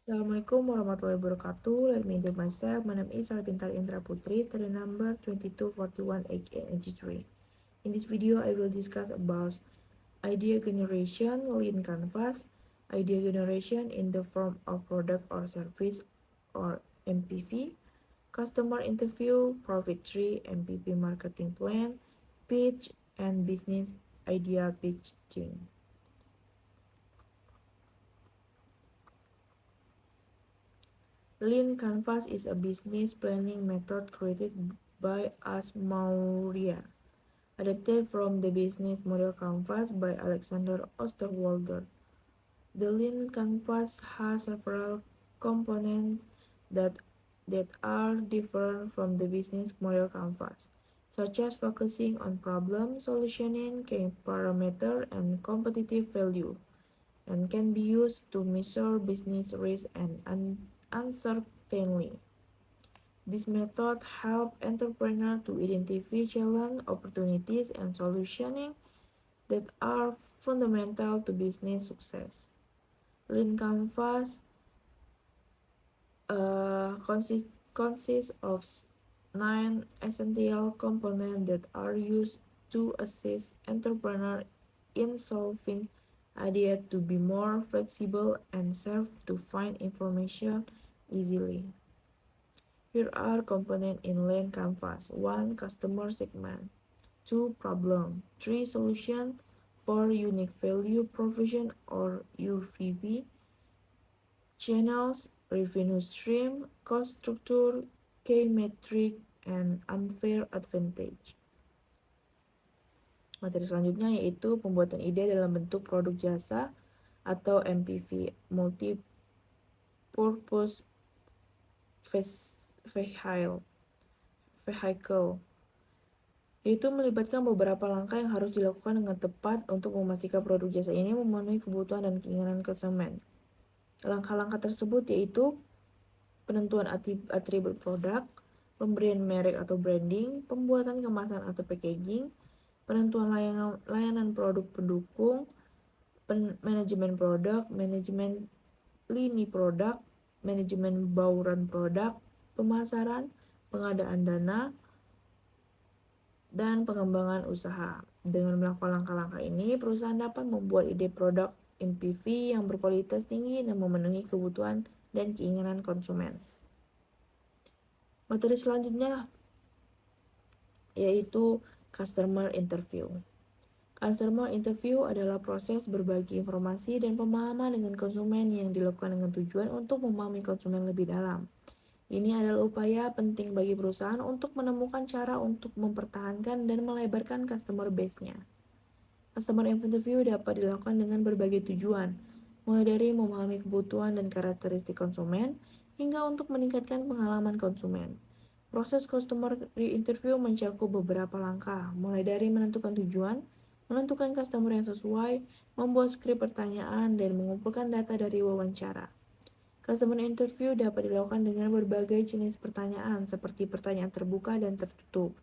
Assalamualaikum warahmatullahi wabarakatuh. Let me introduce myself. My name is Albintar Indra Putri, study number 224183. In this video, I will discuss about idea generation, lean canvas, idea generation in the form of product or service or MPV, customer interview, profit tree, MPP marketing plan, pitch, and business idea pitching. Lean Canvas is a business planning method created by As Maurya, adapted from the business model Canvas by Alexander Osterwalder. The Lean Canvas has several components that, that are different from the business model Canvas, such as focusing on problem solutioning, key parameter, and competitive value, and can be used to measure business risk and uncertainty. This method helps entrepreneurs to identify challenges, opportunities, and solutions that are fundamental to business success. Lean Canvas consists of 9 essential components that are used to assist entrepreneurs in solving ideas to be more flexible and serve to find information easily. Here are components in Lean Canvas. 1. Customer segment. 2. Problem. 3. Solution. 4. Unique value provision or UVP. Channels, revenue stream, cost structure, key metric, and unfair advantage. Materi selanjutnya yaitu pembuatan ide dalam bentuk produk jasa atau MPV, multi-purpose vehicle, yaitu melibatkan beberapa langkah yang harus dilakukan dengan tepat untuk memastikan produk jasa ini memenuhi kebutuhan dan keinginan konsumen. Langkah-langkah tersebut yaitu penentuan atribut produk, pemberian merek atau branding, pembuatan kemasan atau packaging, penentuan layanan produk pendukung, manajemen produk, manajemen lini produk, manajemen bauran produk, pemasaran, pengadaan dana, dan pengembangan usaha. Dengan melakukan langkah-langkah ini, perusahaan dapat membuat ide produk MPV yang berkualitas tinggi dan memenuhi kebutuhan dan keinginan konsumen. Materi selanjutnya yaitu customer interview. Customer interview adalah proses berbagi informasi dan pemahaman dengan konsumen yang dilakukan dengan tujuan untuk memahami konsumen lebih dalam. Ini adalah upaya penting bagi perusahaan untuk menemukan cara untuk mempertahankan dan melebarkan customer base-nya. Customer interview dapat dilakukan dengan berbagai tujuan, mulai dari memahami kebutuhan dan karakteristik konsumen, hingga untuk meningkatkan pengalaman konsumen. Proses customer interview mencakup beberapa langkah, mulai dari menentukan tujuan, menentukan customer yang sesuai, membuat skrip pertanyaan, dan mengumpulkan data dari wawancara. Customer interview dapat dilakukan dengan berbagai jenis pertanyaan, seperti pertanyaan terbuka dan tertutup.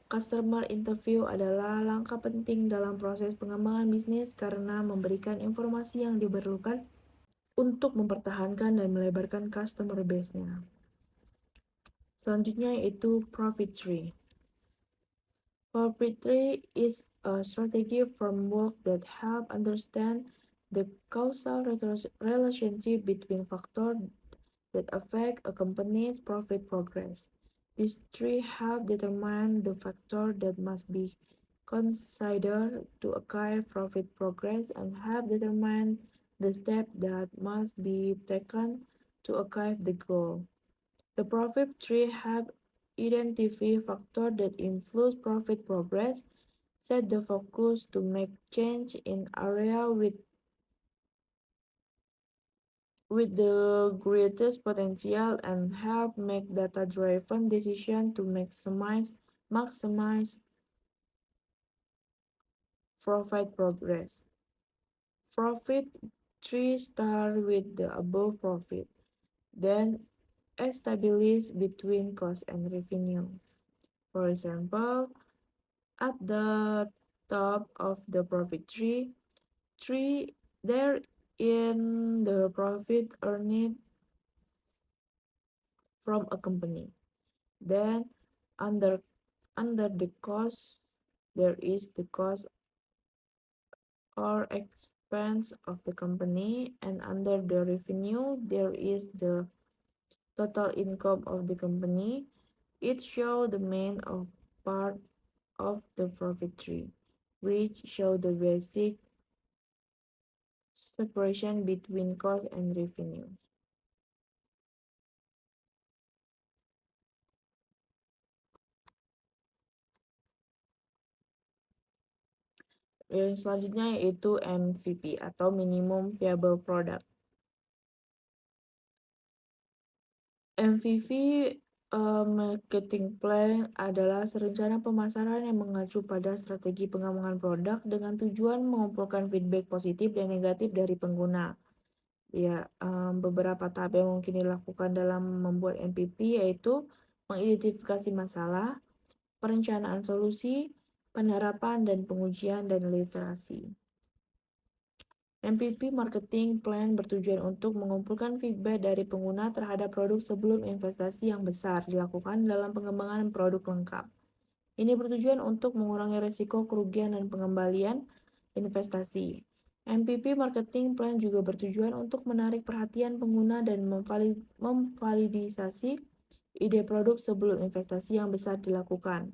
Customer interview adalah langkah penting dalam proses pengembangan bisnis karena memberikan informasi yang diperlukan untuk mempertahankan dan melebarkan customer base-nya. Selanjutnya yaitu profit tree. Profit tree is a strategy framework that help understand the causal relationship between factors that affect a company's profit progress. This tree help determine the factor that must be considered to achieve profit progress and help determine the steps that must be taken to achieve the goal. The profit tree help identify factors that influence profit progress, set the focus to make change in area with the greatest potential, and help make data-driven decisions to maximize profit progress. Profit tree start with the above profit, then establish between cost and revenue. For example, at the top of the profit tree. 3. There in the profit earned from a company. Then under under the cost there is the cost or expense of the company, and under the revenue there is the total income of the company. It shows the main of part of the profit tree, which show the basic separation between cost and revenue. Yang selanjutnya yaitu MVP atau Minimum Viable Product. MVV Marketing Plan adalah rencana pemasaran yang mengacu pada strategi pengembangan produk dengan tujuan mengumpulkan feedback positif dan negatif dari pengguna. Ya, beberapa tahap yang mungkin dilakukan dalam membuat MPP yaitu mengidentifikasi masalah, perencanaan solusi, penerapan dan pengujian dan literasi. MPP Marketing Plan bertujuan untuk mengumpulkan feedback dari pengguna terhadap produk sebelum investasi yang besar dilakukan dalam pengembangan produk lengkap. Ini bertujuan untuk mengurangi risiko kerugian dan pengembalian investasi. MPP Marketing Plan juga bertujuan untuk menarik perhatian pengguna dan memvalidisasi ide produk sebelum investasi yang besar dilakukan.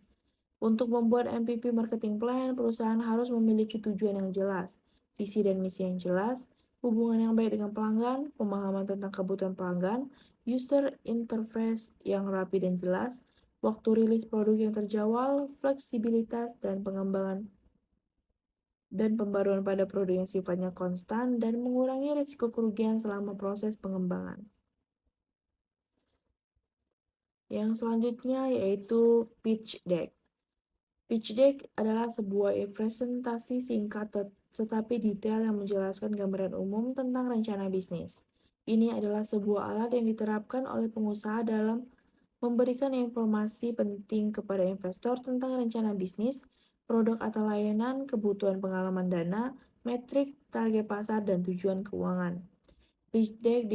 Untuk membuat MPP Marketing Plan, perusahaan harus memiliki tujuan yang jelas, visi dan misi yang jelas, hubungan yang baik dengan pelanggan, pemahaman tentang kebutuhan pelanggan, user interface yang rapi dan jelas, waktu rilis produk yang terjawab, fleksibilitas dan pengembangan dan pembaruan pada produk yang sifatnya konstan, dan mengurangi risiko kerugian selama proses pengembangan. Yang selanjutnya yaitu pitch deck. Pitch deck adalah sebuah presentasi singkat tetapi detail yang menjelaskan gambaran umum tentang rencana bisnis. Ini adalah sebuah alat yang diterapkan oleh pengusaha dalam memberikan informasi penting kepada investor tentang rencana bisnis, produk atau layanan, kebutuhan pengalaman dana, metrik, target pasar, dan tujuan keuangan. Pitch deck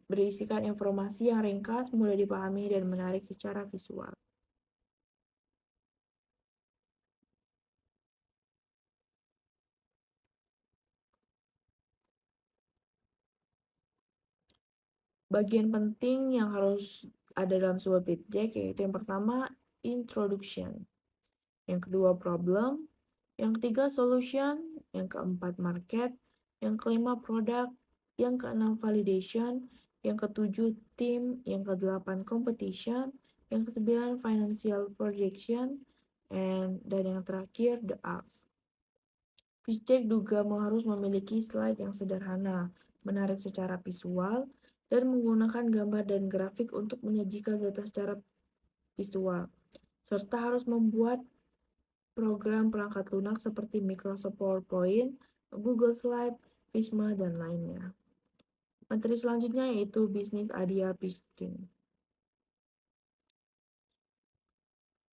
berisikan informasi yang ringkas, mudah dipahami, dan menarik secara visual. Bagian penting yang harus ada dalam sebuah pitch deck yaitu yang pertama introduction, yang kedua problem, yang ketiga solution, yang keempat market, yang kelima product, yang keenam validation, yang ketujuh team, yang kedelapan competition, yang kesembilan financial projection, dan yang terakhir the ask. Pitch deck juga harus memiliki slide yang sederhana, menarik secara visual, dan menggunakan gambar dan grafik untuk menyajikan data secara visual, serta harus membuat program perangkat lunak seperti Microsoft PowerPoint, Google Slide, Visma, dan lainnya. Materi selanjutnya yaitu Business Idea Pitching.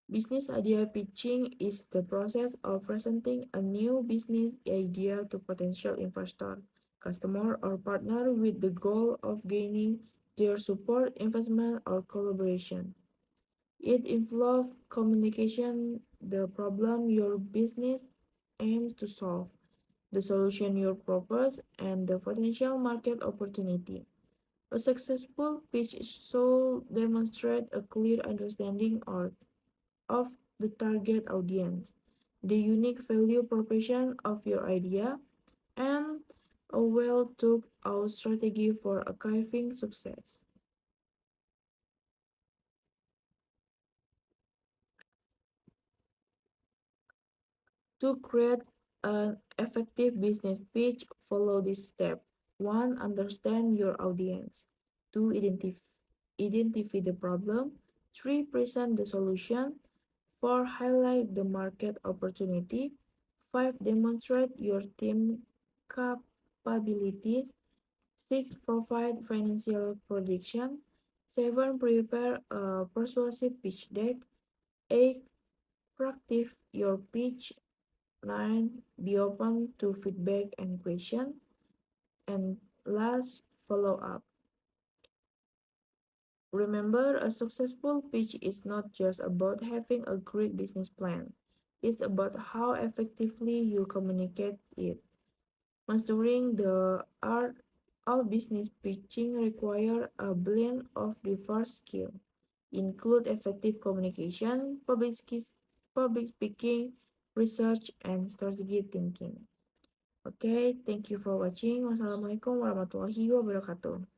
Business idea pitching is the process of presenting a new business idea to potential investor, customer, or partner with the goal of gaining their support, investment, or collaboration. It involves communication, the problem your business aims to solve, the solution you propose, and the potential market opportunity. A successful pitch should demonstrate a clear understanding of the target audience, the unique value proposition of your idea, and a well thought out strategy for achieving success. To create an effective business pitch, follow this step. 1. Understand your audience. 2. Identify the problem. 3. Present the solution. 4. Highlight the market opportunity. 5. Demonstrate your team capabilities. 6. Provide financial prediction. 7. Prepare a persuasive pitch deck. 8. Practice your pitch. 9. Be open to feedback and question. And last, follow up. Remember, a successful pitch is not just about having a great business plan. It's about how effectively you communicate it. Mastering the art of business pitching requires a blend of diverse skills, include effective communication, public speaking, research, and strategic thinking. Okay, thank you for watching. Wassalamualaikum warahmatullahi wabarakatuh.